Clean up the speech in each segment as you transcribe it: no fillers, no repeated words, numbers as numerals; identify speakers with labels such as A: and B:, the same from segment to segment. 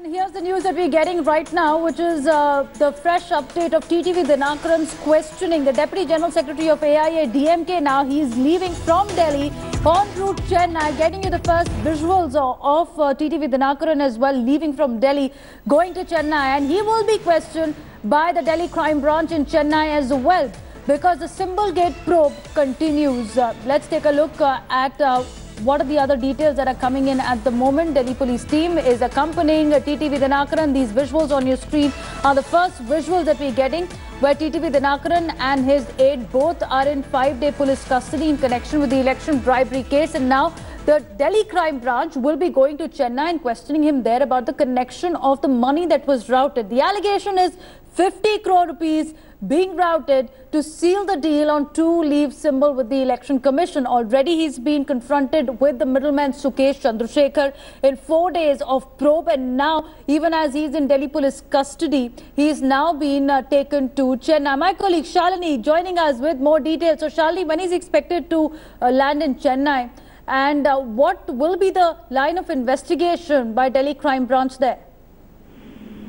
A: And here's the news that we're getting right now, which is the fresh update of TTV Dinakaran's questioning. The Deputy General Secretary of AIADMK now, he's leaving from Delhi en route Chennai. Getting you the first visuals of TTV Dinakaran as well, leaving from Delhi, going to Chennai. And he will be questioned by the Delhi Crime Branch in Chennai as well, because the Symbol Gate probe continues. Let's take a look at what are the other details that are coming in at the moment. Delhi police team is accompanying TTV Dinakaran. These visuals on your screen are the first visuals that we're getting, where TTV Dinakaran and his aide both are in 5-day police custody in connection with the election bribery case. And now the Delhi Crime Branch will be going to Chennai and questioning him there about the connection of the money that was routed. The allegation is 50 crore rupees being routed to seal the deal on two-leaf symbol with the Election Commission. Already he's been confronted with the middleman Sukesh Chandrasekhar in 4 days of probe, and now even as he's in Delhi police custody, he's now been taken to Chennai. My colleague Shalini joining us with more details. So Shalini, when is he expected to land in Chennai, and what will be the line of investigation by Delhi Crime Branch there?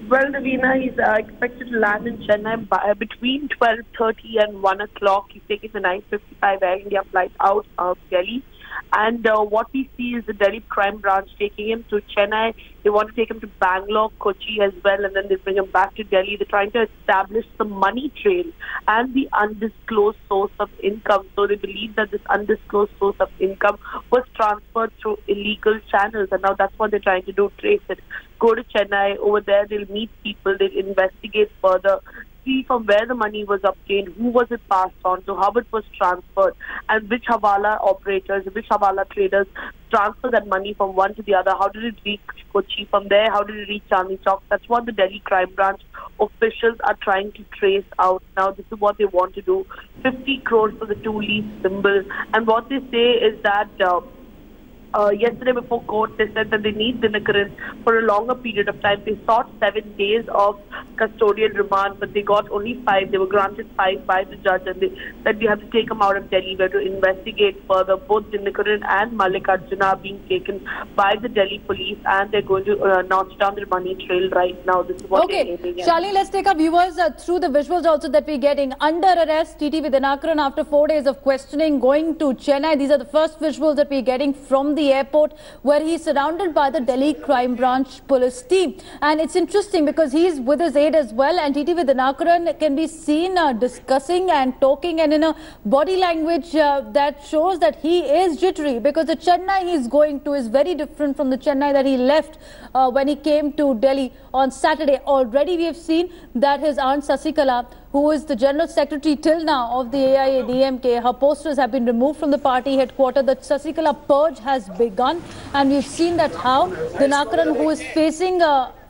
B: Well, Navina, he's expected to land in Chennai between 12:30 and 1 o'clock. He's taking the 9:55 Air India flight out of Delhi. And what we see is the Delhi Crime Branch taking him to Chennai. They want to take him to Bangalore, Kochi as well, and then they bring him back to Delhi. They're trying to establish the money trail and the undisclosed source of income. So they believe that this undisclosed source of income was transferred through illegal channels, and now that's what they're trying to do, trace it. Go to Chennai. Over there, they'll meet people, they'll investigate further, see from where the money was obtained, who was it passed on to, how it was transferred, and which Hawala operators, which Hawala traders transfer that money from one to the other. How did it reach Kochi? From there, how did it reach Chandni Chowk? That's what the Delhi Crime Branch officials are trying to trace out. Now, this is what they want to do. 50 crores for the two-leaf symbol. And what they say is that yesterday before court, they said that they need Dinakaran for a longer period of time. They sought 7 days of custodial remand, but they got only 5. They were granted 5 by the judge, and they said we have to take them out of Delhi. We have to investigate further. Both Dinakaran and Mallikarjuna are being taken by the Delhi police, and they're going to notch down their money trail right now. This is what they're aiming at.
A: Shalini, let's take our viewers through the visuals also that we're getting. Under arrest, TTV Dinakaran after 4 days of questioning, going to Chennai. These are the first visuals that we're getting from the airport, where he's surrounded by the Delhi Crime Branch police team. And it's interesting because he's with his aide as well, and TTV Dinakaran can be seen discussing and talking, and in a body language that shows that he is jittery, because the Chennai he's going to is very different from the Chennai that he left when he came to Delhi on Saturday. Already we have seen that his aunt Sasikala, who is the General Secretary till now of the AIADMK, her posters have been removed from the party headquarters. The Sasikala purge has begun, and we've seen that how Dinakaran, who is facing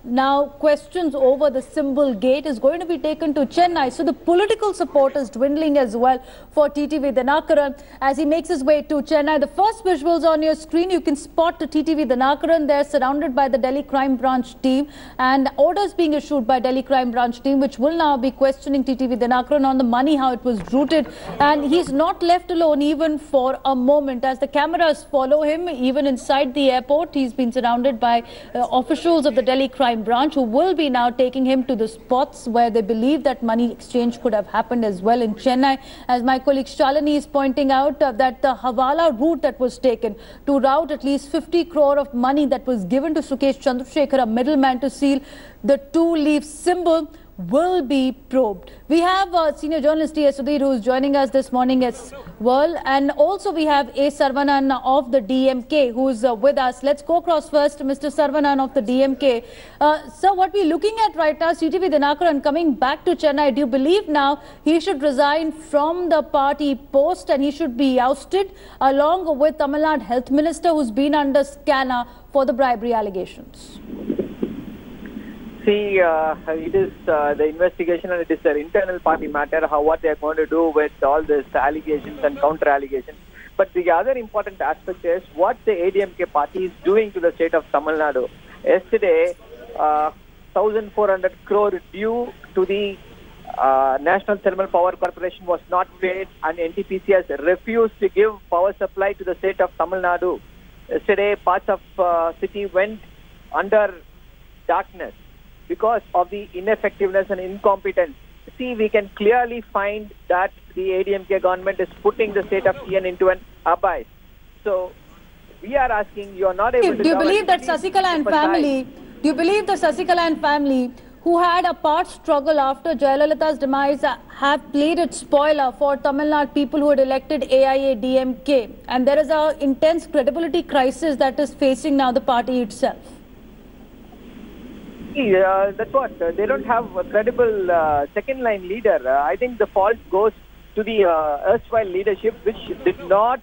A: now questions over the Symbol Gate, is going to be taken to Chennai. So the political support is dwindling as well for TTV Dinakaran as he makes his way to Chennai. The first visuals on your screen, you can spot the TTV Dinakaran there surrounded by the Delhi Crime Branch team, and orders being issued by Delhi Crime Branch team, which will now be questioning TTV Dinakaran on the money, how it was routed. And he's not left alone even for a moment as the cameras follow him even inside the airport. He's been surrounded by officials of the Delhi Crime Branch, who will be now taking him to the spots where they believe that money exchange could have happened as well in Chennai. As my colleague Shalini is pointing out, that the Hawala route that was taken to route at least 50 crore of money that was given to Sukesh Chandrasekhar, a middleman, to seal the two-leaf symbol, will be probed. We have senior journalist T.S. Sudhir, who is joining us this morning as well, and also we have A. Sarvanan of the DMK, who is with us. Let's go across first to Mr. Sarvanan of the DMK. So what we're looking at right now, TTV Dinakaran coming back to Chennai. Do you believe now he should resign from the party post and he should be ousted, along with Tamil Nadu Health Minister, who's been under scanner for the bribery allegations?
C: See, it is the investigation, and it is an internal party matter, what they are going to do with all these allegations and counter-allegations. But the other important aspect is what the ADMK party is doing to the state of Tamil Nadu. Yesterday, 1,400 crore due to the National Thermal Power Corporation was not paid, and NTPC has refused to give power supply to the state of Tamil Nadu. Yesterday, parts of city went under darkness because of the ineffectiveness and incompetence. See, we can clearly find that the AIADMK government is putting the state of TN into an abyss. So we are asking, you are not able to...
A: Do you believe that Sasikala and family, do you believe the Sasikala and family who had a part struggle after Jayalalitha's demise have played its spoiler for Tamil Nadu people who had elected AIADMK, and there is an intense credibility crisis that is facing now the party itself?
C: That's what. They don't have a credible second-line leader. I think the fault goes to the erstwhile leadership, which did not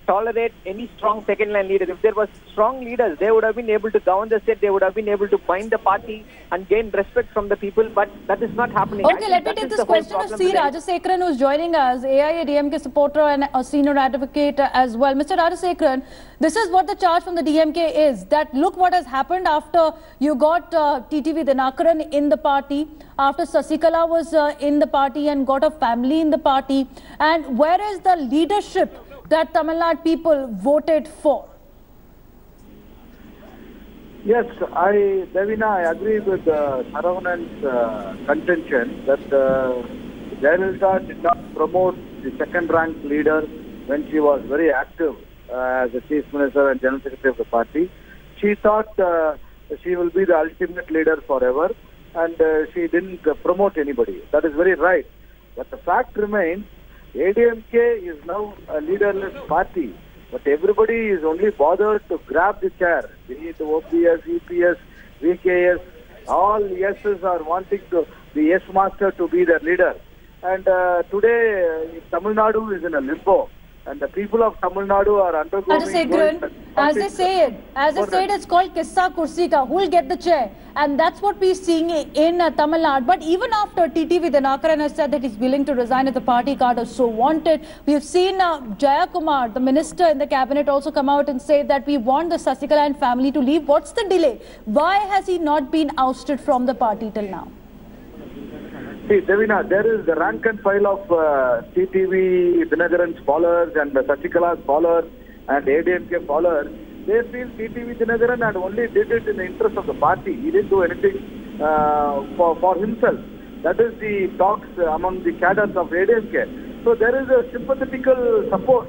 C: tolerate any strong second-line leader. If there was strong leaders, they would have been able to govern the state, they would have been able to bind the party and gain respect from the people, but that is not happening.
A: Okay, let me take this question of C. Rajasekharan, who is joining us, AIADMK supporter and a senior advocate as well. Mr. Rajasekharan, this is what the charge from the DMK is, that look what has happened after you got TTV Dinakaran in the party, after Sasikala was in the party and got a family in the party, and where is the leadership that Tamil Nadu people voted for?
D: Yes, Devina, I agree with Saravanan's contention that Jayalalitha did not promote the second-ranked leader when she was very active as the Chief Minister and General Secretary of the party. She thought she will be the ultimate leader forever, and she didn't promote anybody. That is very right. But the fact remains, AIADMK is now a leaderless party, but everybody is only bothered to grab the chair. Be it OPS, EPS, VKS, all yeses are wanting to the yes master to be their leader. And today, Tamil Nadu is in a limbo. And the people of Tamil Nadu are undergoing...
A: As they say it, it's called Kissa Kursi Ka, who will get the chair. And that's what we're seeing in Tamil Nadu. But even after TTV Dinakaran has said that he's willing to resign if the party card is so wanted, we have seen Jayakumar, the minister in the cabinet, also come out and say that we want the Sasikala and family to leave. What's the delay? Why has he not been ousted from the party till now?
D: See, Devina, there is the rank and file of TTV Dinakaran's followers and Sasikala's followers and AIADMK followers. They feel TTV Dinakaran had only did it in the interest of the party. He didn't do anything for himself. That is the talks among the cadres of AIADMK. So there is a sympathetical support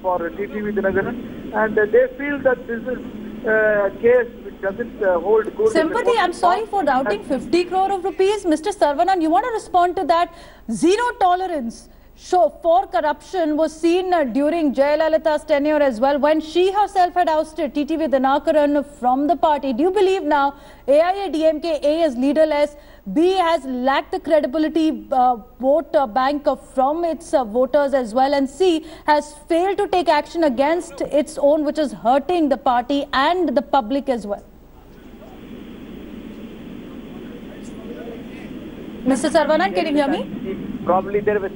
D: for TTV Dinakaran, and they feel that this is a case which doesn't hold good.
A: Sympathy, I'm sorry for doubting 50 crore of rupees. Mr. Saravanan, you want to respond to that? Zero tolerance for corruption was seen during Jayalalitha's tenure as well, when she herself had ousted TTV Dinakaran from the party. Do you believe now AIADMK, A, is leaderless, B, has lacked the credibility vote bank from its voters as well, and C, has failed to take action against its own, which is hurting the party and the public as well? Mr. Saravanan, can you hear me?
C: Probably there was...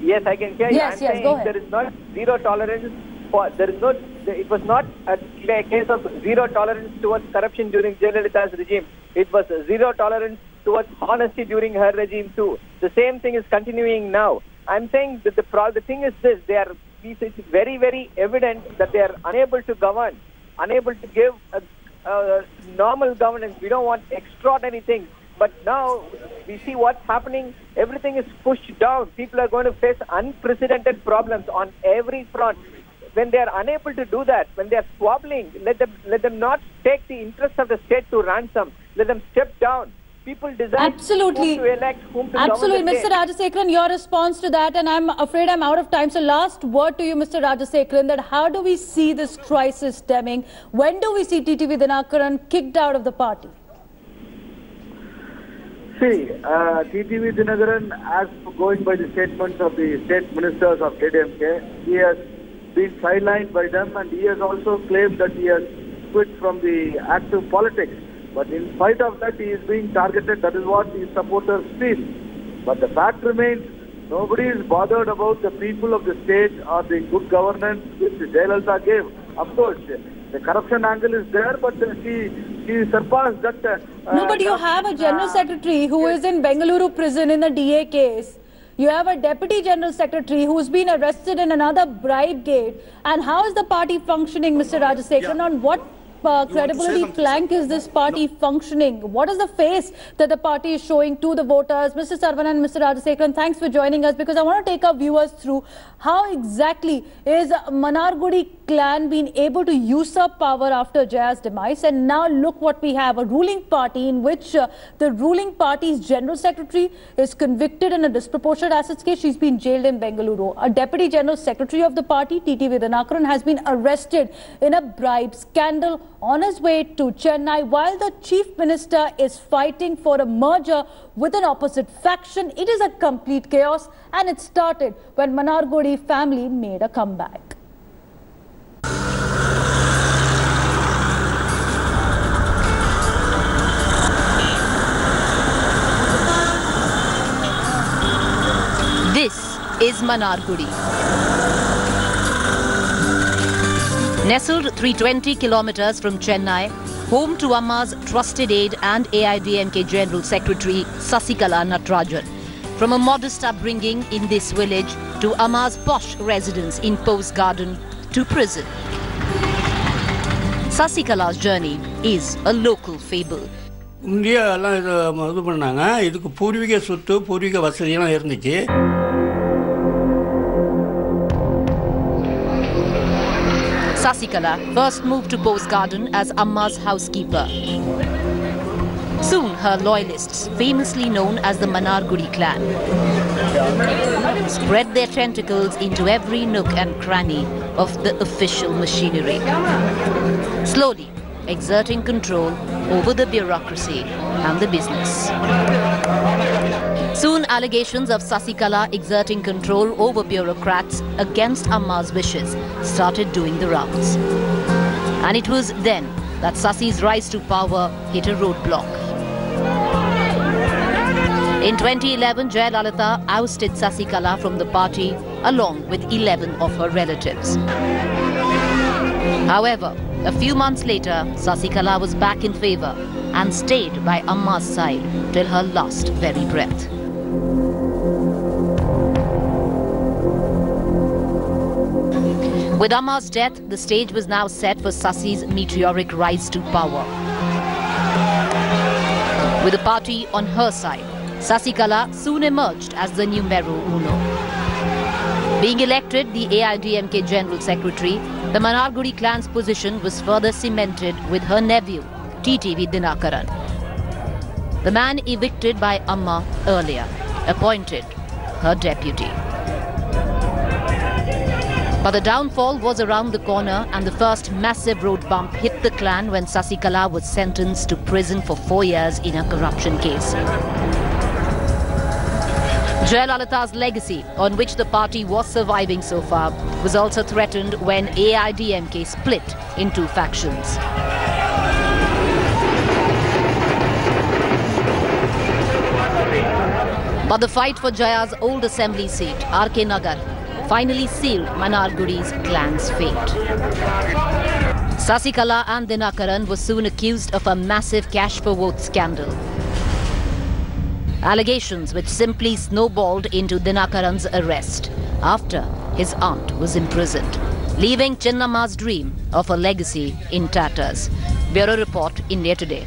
C: Yes, I can hear you.
A: Yes, go ahead.
C: There is not zero tolerance for... It was not a case of zero tolerance towards corruption during Jayalalitha's regime. It was zero tolerance towards honesty during her regime too. The same thing is continuing now. I'm saying that the thing is this: it's very, very evident that they are unable to govern, unable to give a normal governance. We don't want extraordinary things. But now we see what's happening. Everything is pushed down. People are going to face unprecedented problems on every front. When they are unable to do that, when they are squabbling, let them not take the interest of the state to ransom. Let them step down. People decide whom to elect, whom to
A: Absolutely.
C: govern the
A: Mr. Rajasekharan, your response to that, and I'm afraid I'm out of time. So last word to you, Mr. Rajasekharan, that how do we see this crisis stemming? When do we see TTV Dinakaran kicked out of the party?
D: See, TTV Dinakaran, as going by the statements of the state ministers of AIADMK, he has been sidelined by them, and he has also claimed that he has quit from the active politics. But in spite of that, he is being targeted. That is what his supporters feel. But the fact remains, nobody is bothered about the people of the state or the good governance which Jayalalitha gave. Of course, the corruption angle is there, but she surpassed that.
A: No, but you have a General Secretary who is in Bengaluru prison in the DA case. You have a Deputy General Secretary who's been arrested in another bribe gate. And how is the party functioning, Mr. Rajasekharan? On what credibility plank is this party functioning? What is the face that the party is showing to the voters? Mr. Saravanan and Mr. Rajasekharan, thanks for joining us, because I want to take our viewers through how exactly is Manargudi clan being able to usurp power after Jaya's demise. And now look what we have, a ruling party in which the ruling party's General Secretary is convicted in a disproportionate assets case. She's been jailed in Bengaluru. A Deputy General Secretary of the party, TTV Dinakaran, has been arrested in a bribe scandal on his way to Chennai, while the Chief Minister is fighting for a merger with an opposite faction. It is a complete chaos, and it started when Manargudi family made a comeback.
E: This is Manargudi. Nestled 320 kilometers from Chennai, home to Amma's trusted aide and AIADMK General Secretary Sasikala Natarajan. From a modest upbringing in this village to Amma's posh residence in Post Garden to prison. Sasikala's journey is a local fable.
F: India இது பண்ணாங்க. இதுக்கு பூர்வீக சொத்து பூர்வீக வசதியெல்லாம் இருந்துச்சு.
E: Sasikala first moved to Post Garden as Amma's housekeeper. Soon her loyalists, famously known as the Manargudi clan, spread their tentacles into every nook and cranny of the official machinery, slowly exerting control over the bureaucracy and the business. Soon allegations of Sasikala exerting control over bureaucrats against Amma's wishes started doing the rounds. And it was then that Sasi's rise to power hit a roadblock. In 2011, Jayalalitha ousted Sasikala from the party along with 11 of her relatives. However, a few months later, Sasikala was back in favor and stayed by Amma's side till her last very breath. With Amma's death, the stage was now set for Sasi's meteoric rise to power. With the party on her side, Sasikala soon emerged as the numero uno. Being elected the AIADMK General Secretary, the Manargudi clan's position was further cemented with her nephew, TTV Dinakaran. The man evicted by Amma earlier appointed her deputy. But the downfall was around the corner, and the first massive road bump hit the clan when Sasikala was sentenced to prison for 4 years in a corruption case. Jayalalitha's legacy, on which the party was surviving so far, was also threatened when AIADMK split into factions. But the fight for Jaya's old assembly seat, RK Nagar, finally sealed Manargudi's clan's fate. Sasikala and Dinakaran were soon accused of a massive cash for vote scandal. Allegations which simply snowballed into Dinakaran's arrest after his aunt was imprisoned, leaving Chennamma's dream of a legacy in tatters. Bureau Report, India Today.